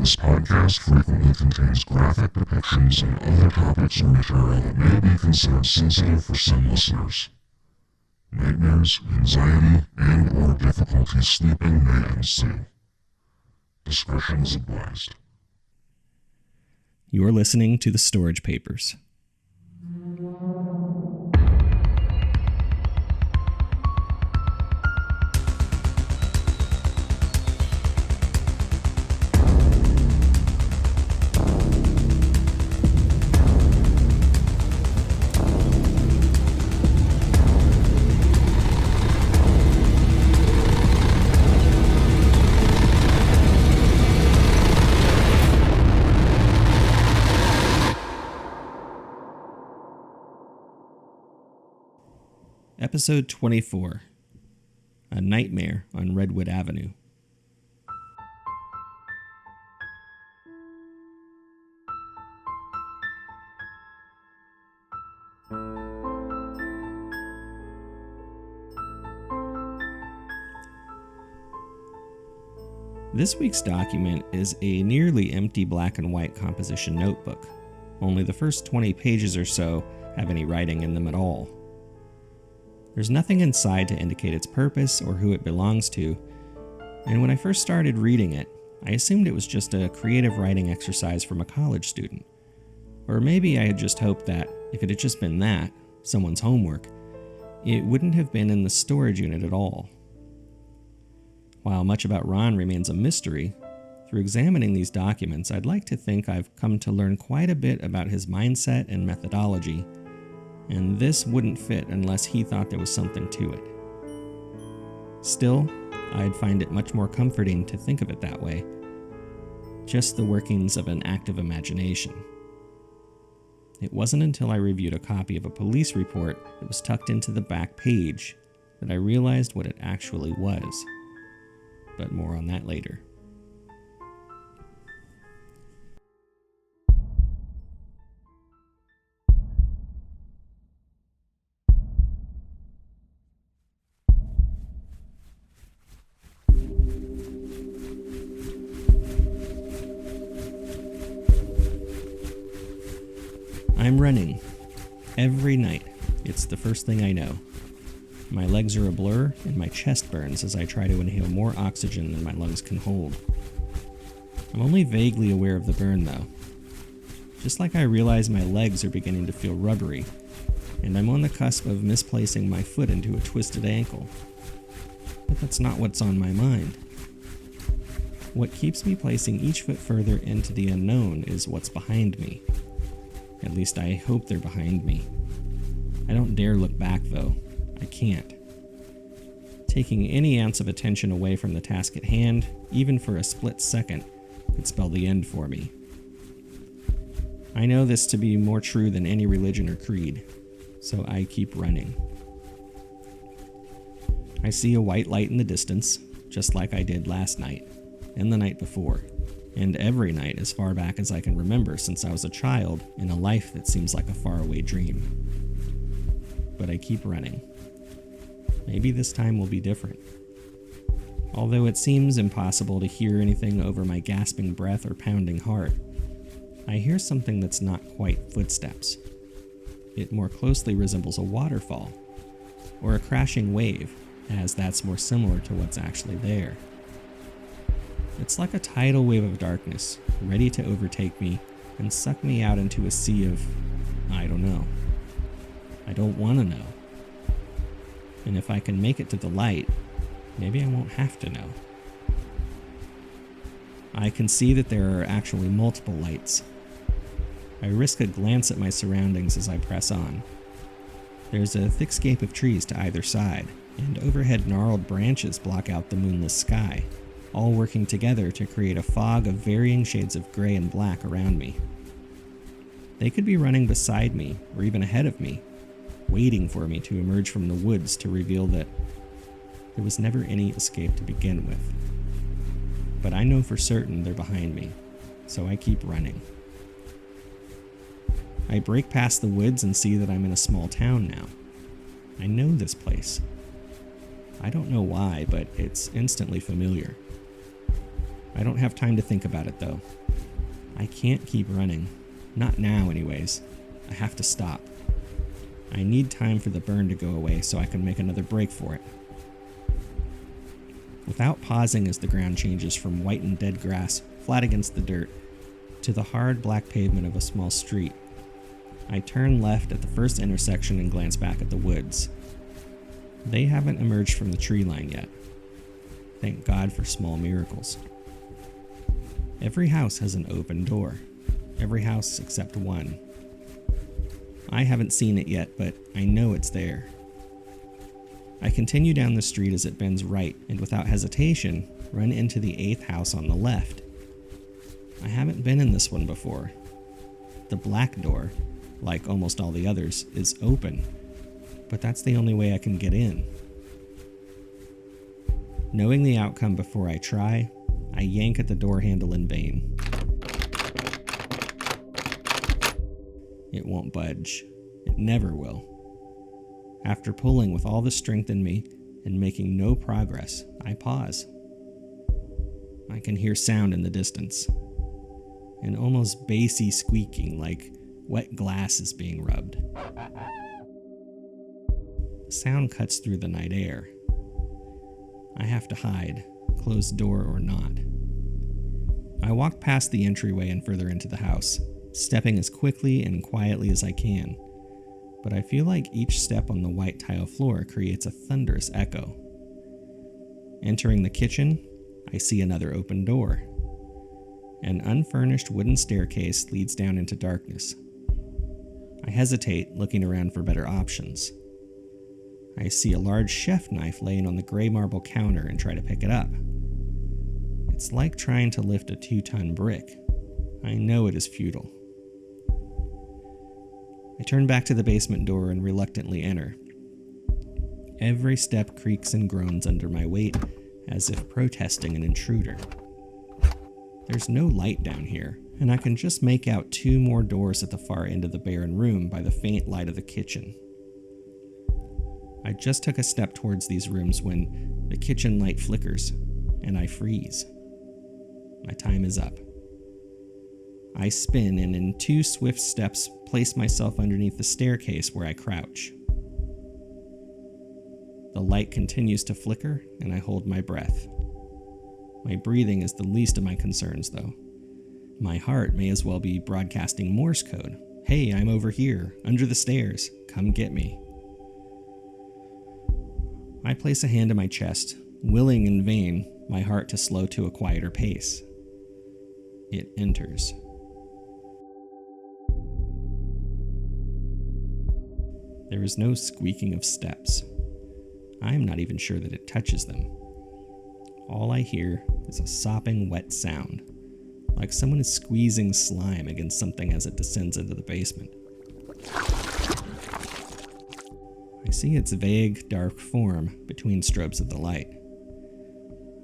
This podcast frequently contains graphic depictions and other topics or material that may be considered sensitive for some listeners. Nightmares, anxiety, and/or difficulty sleeping may ensue. Discretion is advised. You're listening to The Storage Papers. Episode 24, A Nightmare on Redwood Avenue. This week's document is a nearly empty black and white composition notebook. Only the first 20 pages or so have any writing in them at all. There's nothing inside to indicate its purpose or who it belongs to, and when I first started reading it, I assumed it was just a creative writing exercise from a college student. Or maybe I had just hoped that, if it had just been that, someone's homework, it wouldn't have been in the storage unit at all. While much about Ron remains a mystery, through examining these documents, I'd like to think I've come to learn quite a bit about his mindset and methodology, and this wouldn't fit unless he thought there was something to it. Still, I'd find it much more comforting to think of it that way. Just the workings of an active imagination. It wasn't until I reviewed a copy of a police report that was tucked into the back page that I realized what it actually was. But more on that later. I'm running. Every night. It's the first thing I know. My legs are a blur, and my chest burns as I try to inhale more oxygen than my lungs can hold. I'm only vaguely aware of the burn, though. Just like I realize my legs are beginning to feel rubbery, and I'm on the cusp of misplacing my foot into a twisted ankle. But that's not what's on my mind. What keeps me placing each foot further into the unknown is what's behind me. At least I hope they're behind me. I don't dare look back, though. I can't. Taking any ounce of attention away from the task at hand, even for a split second, could spell the end for me. I know this to be more true than any religion or creed, so I keep running. I see a white light in the distance, just like I did last night, and the night before. And every night as far back as I can remember since I was a child in a life that seems like a faraway dream. But I keep running. Maybe this time will be different. Although it seems impossible to hear anything over my gasping breath or pounding heart, I hear something that's not quite footsteps. It more closely resembles a waterfall, or a crashing wave, as that's more similar to what's actually there. It's like a tidal wave of darkness, ready to overtake me and suck me out into a sea of, I don't know. I don't want to know. And if I can make it to the light, maybe I won't have to know. I can see that there are actually multiple lights. I risk a glance at my surroundings as I press on. There's a thick scape of trees to either side, and overhead gnarled branches block out the moonless sky, all working together to create a fog of varying shades of gray and black around me. They could be running beside me, or even ahead of me, waiting for me to emerge from the woods to reveal that there was never any escape to begin with. But I know for certain they're behind me, so I keep running. I break past the woods and see that I'm in a small town now. I know this place. I don't know why, but it's instantly familiar. I don't have time to think about it though. I can't keep running. Not now anyways. I have to stop. I need time for the burn to go away so I can make another break for it. Without pausing as the ground changes from whitened dead grass flat against the dirt to the hard black pavement of a small street, I turn left at the first intersection and glance back at the woods. They haven't emerged from the tree line yet. Thank God for small miracles. Every house has an open door. Every house except one. I haven't seen it yet, but I know it's there. I continue down the street as it bends right and without hesitation run into the 8th house on the left. I haven't been in this one before. The black door, like almost all the others, is open, but that's the only way I can get in. Knowing the outcome before I try, I yank at the door handle in vain. It won't budge. It never will. After pulling with all the strength in me and making no progress, I pause. I can hear sound in the distance. An almost bassy squeaking like wet glass is being rubbed. The sound cuts through the night air. I have to hide, closed door or not. I walk past the entryway and further into the house, stepping as quickly and quietly as I can. But I feel like each step on the white tile floor creates a thunderous echo. Entering the kitchen, I see another open door. An unfurnished wooden staircase leads down into darkness. I hesitate, looking around for better options. I see a large chef knife laying on the gray marble counter and try to pick it up. It's like trying to lift a 2-ton brick. I know it is futile. I turn back to the basement door and reluctantly enter. Every step creaks and groans under my weight, as if protesting an intruder. There's no light down here, and I can just make out 2 more doors at the far end of the barren room by the faint light of the kitchen. I just took a step towards these rooms when the kitchen light flickers, and I freeze. My time is up. I spin and in 2 swift steps place myself underneath the staircase where I crouch. The light continues to flicker and I hold my breath. My breathing is the least of my concerns though. My heart may as well be broadcasting Morse code. Hey, I'm over here, under the stairs, come get me. I place a hand on my chest, willing in vain my heart to slow to a quieter pace. It enters. There is no squeaking of steps. I am not even sure that it touches them. All I hear is a sopping wet sound, like someone is squeezing slime against something as it descends into the basement. I see its vague, dark form between strobes of the light.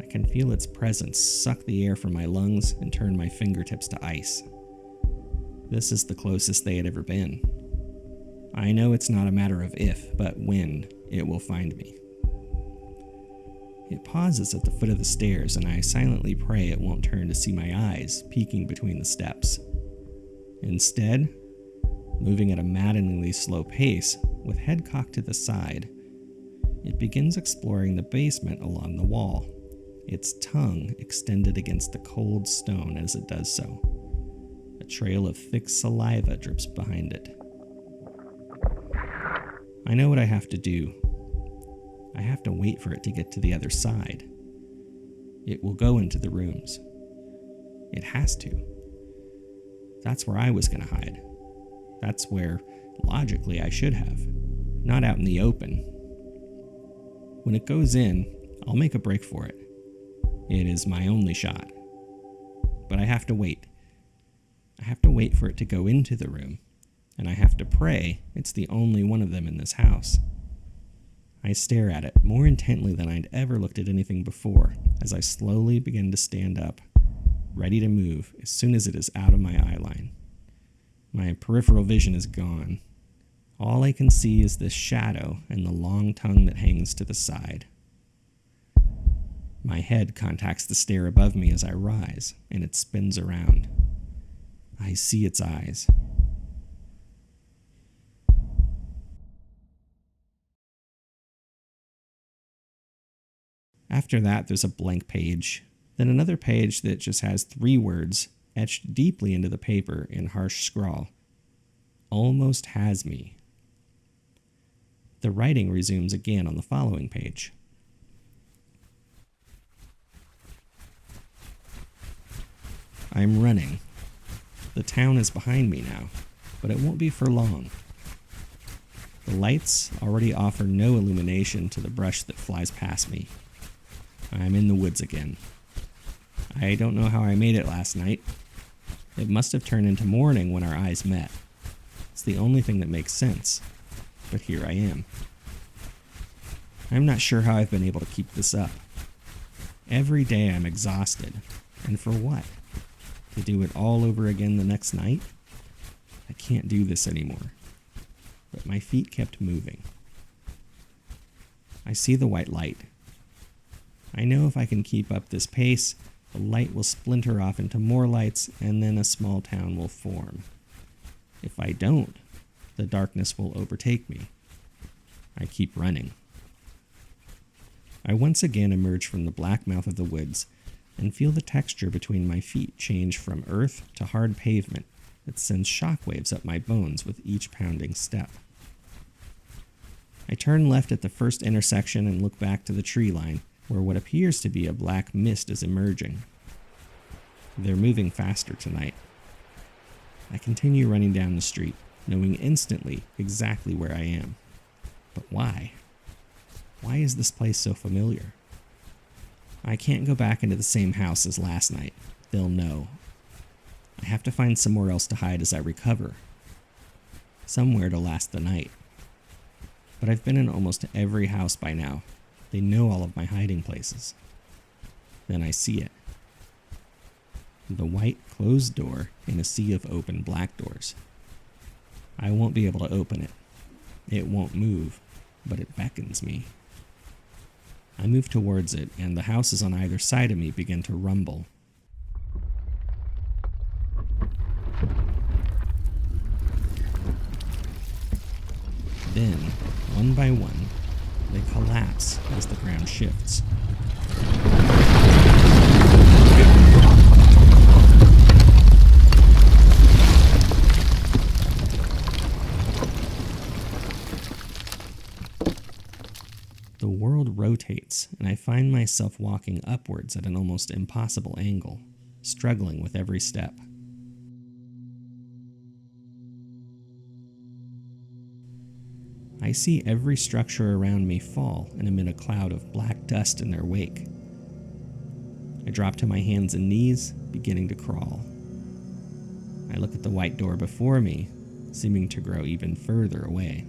I can feel its presence suck the air from my lungs and turn my fingertips to ice. This is the closest they had ever been. I know it's not a matter of if, but when it will find me. It pauses at the foot of the stairs, and I silently pray it won't turn to see my eyes peeking between the steps. Instead, moving at a maddeningly slow pace, with head cocked to the side, it begins exploring the basement along the wall, its tongue extended against the cold stone as it does so. A trail of thick saliva drips behind it. I know what I have to do. I have to wait for it to get to the other side. It will go into the rooms. It has to. That's where I was going to hide. That's where, logically, I should have. Not out in the open. When it goes in, I'll make a break for it. It is my only shot. But I have to wait. I have to wait for it to go into the room. And I have to pray it's the only one of them in this house. I stare at it more intently than I'd ever looked at anything before as I slowly begin to stand up, ready to move as soon as it is out of my eye line. My peripheral vision is gone. All I can see is this shadow and the long tongue that hangs to the side. My head contacts the stair above me as I rise, and it spins around. I see its eyes. After that, there's a blank page, then another page that just has 3 words etched deeply into the paper in harsh scrawl. Almost has me. The writing resumes again on the following page. I'm running. The town is behind me now, but it won't be for long. The lights already offer no illumination to the brush that flies past me. I'm in the woods again. I don't know how I made it last night. It must have turned into morning when our eyes met. It's the only thing that makes sense, but here I am. I'm not sure how I've been able to keep this up. Every day I'm exhausted, and for what? To do it all over again the next night? I can't do this anymore. But my feet kept moving. I see the white light. I know if I can keep up this pace, the light will splinter off into more lights, and then a small town will form. If I don't, the darkness will overtake me. I keep running. I once again emerge from the black mouth of the woods and feel the texture between my feet change from earth to hard pavement that sends shockwaves up my bones with each pounding step. I turn left at the first intersection and look back to the tree line, where what appears to be a black mist is emerging. They're moving faster tonight. I continue running down the street, knowing instantly exactly where I am. But why? Why is this place so familiar? I can't go back into the same house as last night. They'll know. I have to find somewhere else to hide as I recover. Somewhere to last the night. But I've been in almost every house by now. They know all of my hiding places. Then I see it. The white closed door in a sea of open black doors. I won't be able to open it. It won't move, but it beckons me. I move towards it, and the houses on either side of me begin to rumble. Then, one by one, they collapse as the ground shifts. The world rotates, and I find myself walking upwards at an almost impossible angle, struggling with every step. I see every structure around me fall and emit a cloud of black dust in their wake. I drop to my hands and knees, beginning to crawl. I look at the white door before me, seeming to grow even further away.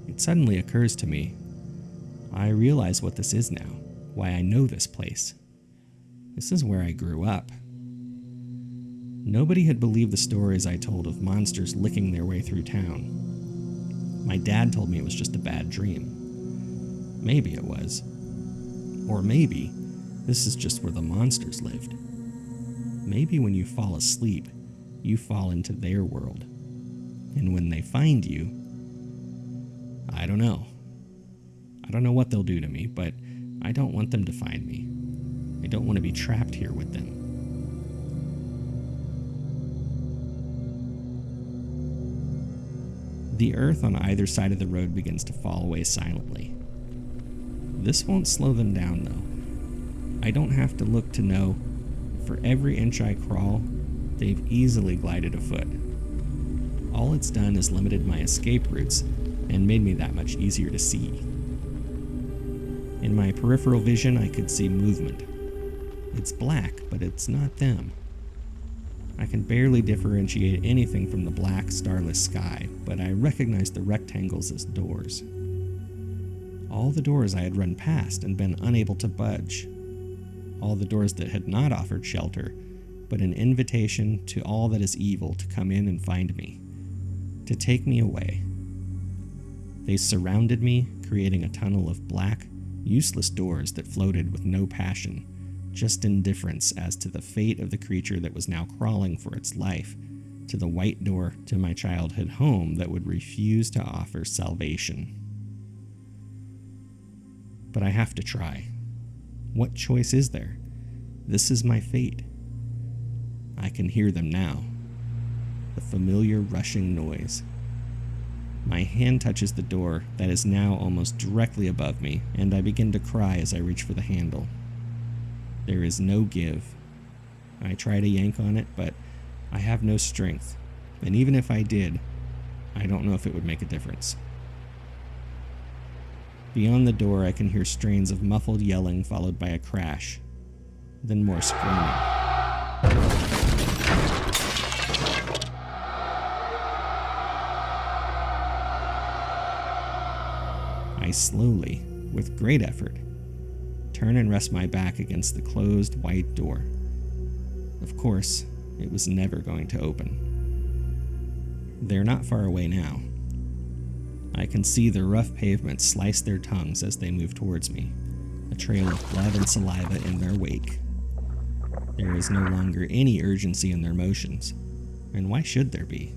It suddenly occurs to me. I realize what this is now, why I know this place. This is where I grew up. Nobody had believed the stories I told of monsters licking their way through town. My dad told me it was just a bad dream. Maybe it was. Or maybe this is just where the monsters lived. Maybe when you fall asleep, you fall into their world. And when they find you, I don't know. I don't know what they'll do to me, but I don't want them to find me. I don't want to be trapped here with them. The earth on either side of the road begins to fall away silently. This won't slow them down, though. I don't have to look to know. For every inch I crawl, they've easily glided a foot. All it's done is limited my escape routes and made me that much easier to see. In my peripheral vision, I could see movement. It's black, but it's not them. I can barely differentiate anything from the black, starless sky, but I recognize the rectangles as doors. All the doors I had run past and been unable to budge. All the doors that had not offered shelter, but an invitation to all that is evil to come in and find me, to take me away. They surrounded me, creating a tunnel of black, Useless doors that floated with no passion, just indifference as to the fate of the creature that was now crawling for its life, to the white door to my childhood home that would refuse to offer salvation. But I have to try. What choice is there? This is my fate. I can hear them now. The familiar rushing noise. My hand touches the door that is now almost directly above me, and I begin to cry as I reach for the handle. There is no give. I try to yank on it, but I have no strength, and even if I did, I don't know if it would make a difference. Beyond the door, I can hear strains of muffled yelling followed by a crash, then more screaming. I slowly, with great effort, turn and rest my back against the closed white door. Of course, it was never going to open. They're not far away now. I can see the rough pavement slice their tongues as they move towards me, a trail of blood and saliva in their wake. There is no longer any urgency in their motions, and why should there be?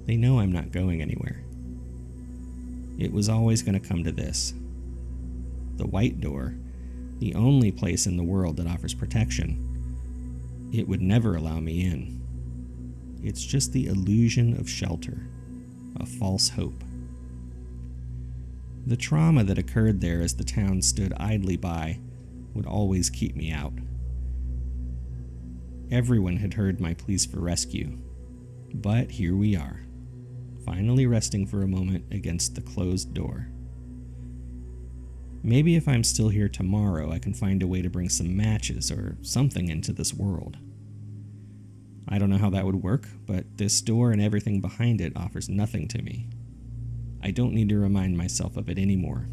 They know I'm not going anywhere. It was always going to come to this. The white door, the only place in the world that offers protection, it would never allow me in. It's just the illusion of shelter, a false hope. The trauma that occurred there as the town stood idly by would always keep me out. Everyone had heard my pleas for rescue, but here we are, finally resting for a moment against the closed door. Maybe if I'm still here tomorrow, I can find a way to bring some matches or something into this world. I don't know how that would work, but this door and everything behind it offers nothing to me. I don't need to remind myself of it anymore.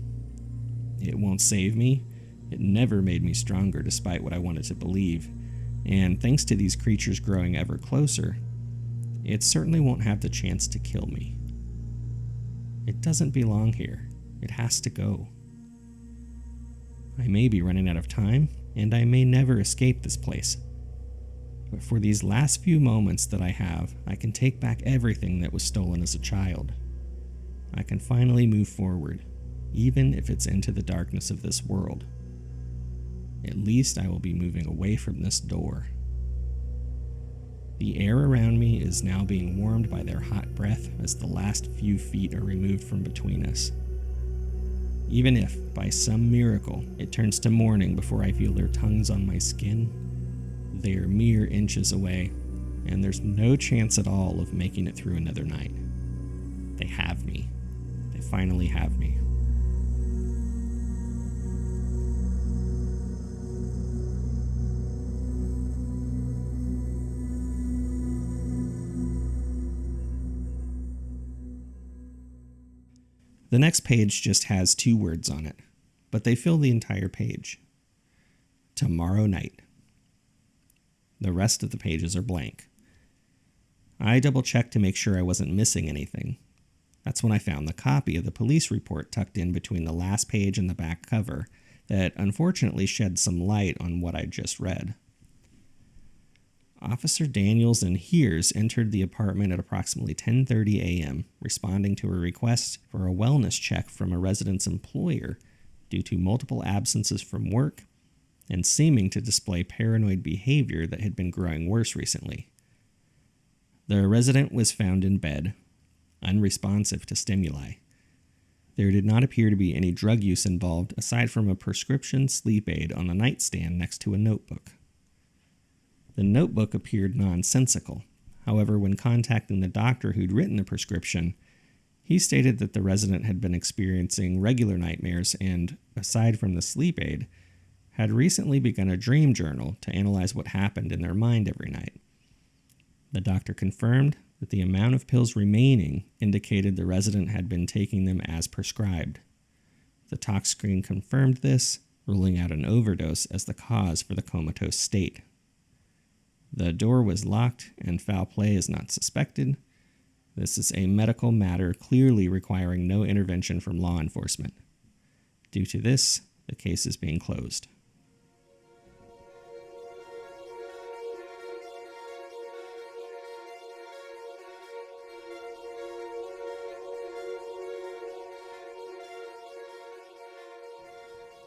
It won't save me. It never made me stronger despite what I wanted to believe. And thanks to these creatures growing ever closer, it certainly won't have the chance to kill me. It doesn't belong here. It has to go. I may be running out of time, and I may never escape this place. But for these last few moments that I have, I can take back everything that was stolen as a child. I can finally move forward, even if it's into the darkness of this world. At least I will be moving away from this door. The air around me is now being warmed by their hot breath as the last few feet are removed from between us. Even if, by some miracle, it turns to morning before I feel their tongues on my skin, they are mere inches away, and there's no chance at all of making it through another night. They have me. They finally have me. The next page just has 2 words on it, but they fill the entire page. Tomorrow night. The rest of the pages are blank. I double-checked to make sure I wasn't missing anything. That's when I found the copy of the police report tucked in between the last page and the back cover that unfortunately shed some light on what I'd just read. Officer Daniels and Hears entered the apartment at approximately 10:30 a.m., responding to a request for a wellness check from a resident's employer due to multiple absences from work and seeming to display paranoid behavior that had been growing worse recently. The resident was found in bed, unresponsive to stimuli. There did not appear to be any drug use involved aside from a prescription sleep aid on the nightstand next to a notebook. The notebook appeared nonsensical. However, when contacting the doctor who'd written the prescription, he stated that the resident had been experiencing regular nightmares and, aside from the sleep aid, had recently begun a dream journal to analyze what happened in their mind every night. The doctor confirmed that the amount of pills remaining indicated the resident had been taking them as prescribed. The tox screen confirmed this, ruling out an overdose as the cause for the comatose state. The door was locked and foul play is not suspected. This is a medical matter clearly requiring no intervention from law enforcement. Due to this, the case is being closed.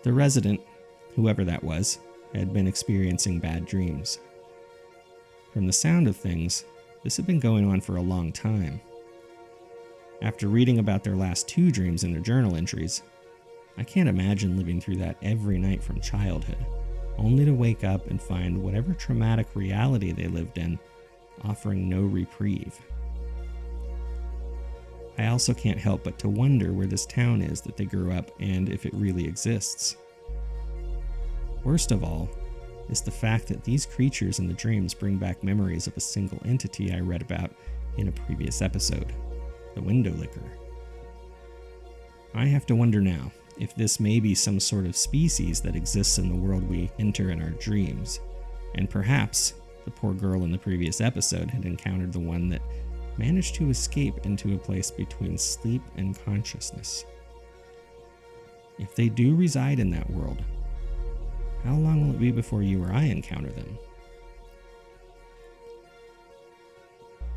The resident, whoever that was, had been experiencing bad dreams. From the sound of things, this had been going on for a long time. After reading about their last 2 dreams in their journal entries, I can't imagine living through that every night from childhood, only to wake up and find whatever traumatic reality they lived in offering no reprieve. I also can't help but to wonder where this town is that they grew up and if it really exists. Worst of all is the fact that these creatures in the dreams bring back memories of a single entity I read about in a previous episode, the window licker. I have to wonder now if this may be some sort of species that exists in the world we enter in our dreams, and perhaps the poor girl in the previous episode had encountered the one that managed to escape into a place between sleep and consciousness. If they do reside in that world, how long will it be before you or I encounter them?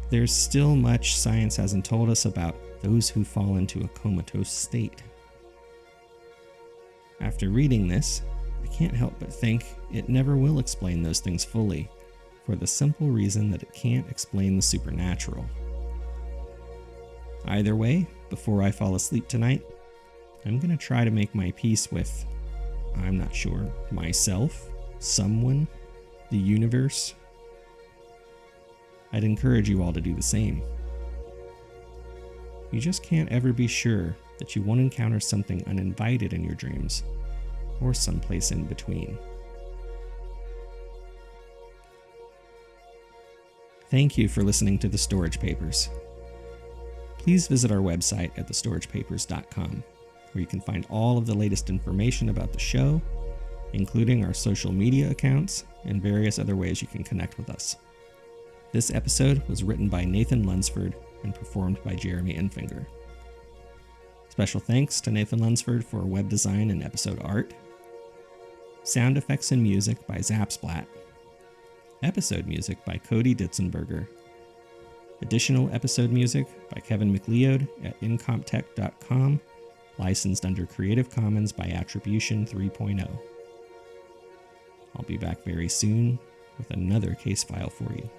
There's still much science hasn't told us about those who fall into a comatose state. After reading this, I can't help but think it never will explain those things fully, for the simple reason that it can't explain the supernatural. Either way, before I fall asleep tonight, I'm going to try to make my peace with, I'm not sure, myself, someone, the universe. I'd encourage you all to do the same. You just can't ever be sure that you won't encounter something uninvited in your dreams, or someplace in between. Thank you for listening to The Storage Papers. Please visit our website at thestoragepapers.com, where you can find all of the latest information about the show, including our social media accounts and various other ways you can connect with us. This episode was written by Nathan Lunsford and performed by Jeremy Enfinger. Special thanks to Nathan Lunsford for web design and episode art. Sound effects and music by Zapsplat. Episode music by Cody Ditzenberger. Additional episode music by Kevin McLeod at incomptech.com, licensed under Creative Commons by Attribution 3.0. I'll be back very soon with another case file for you.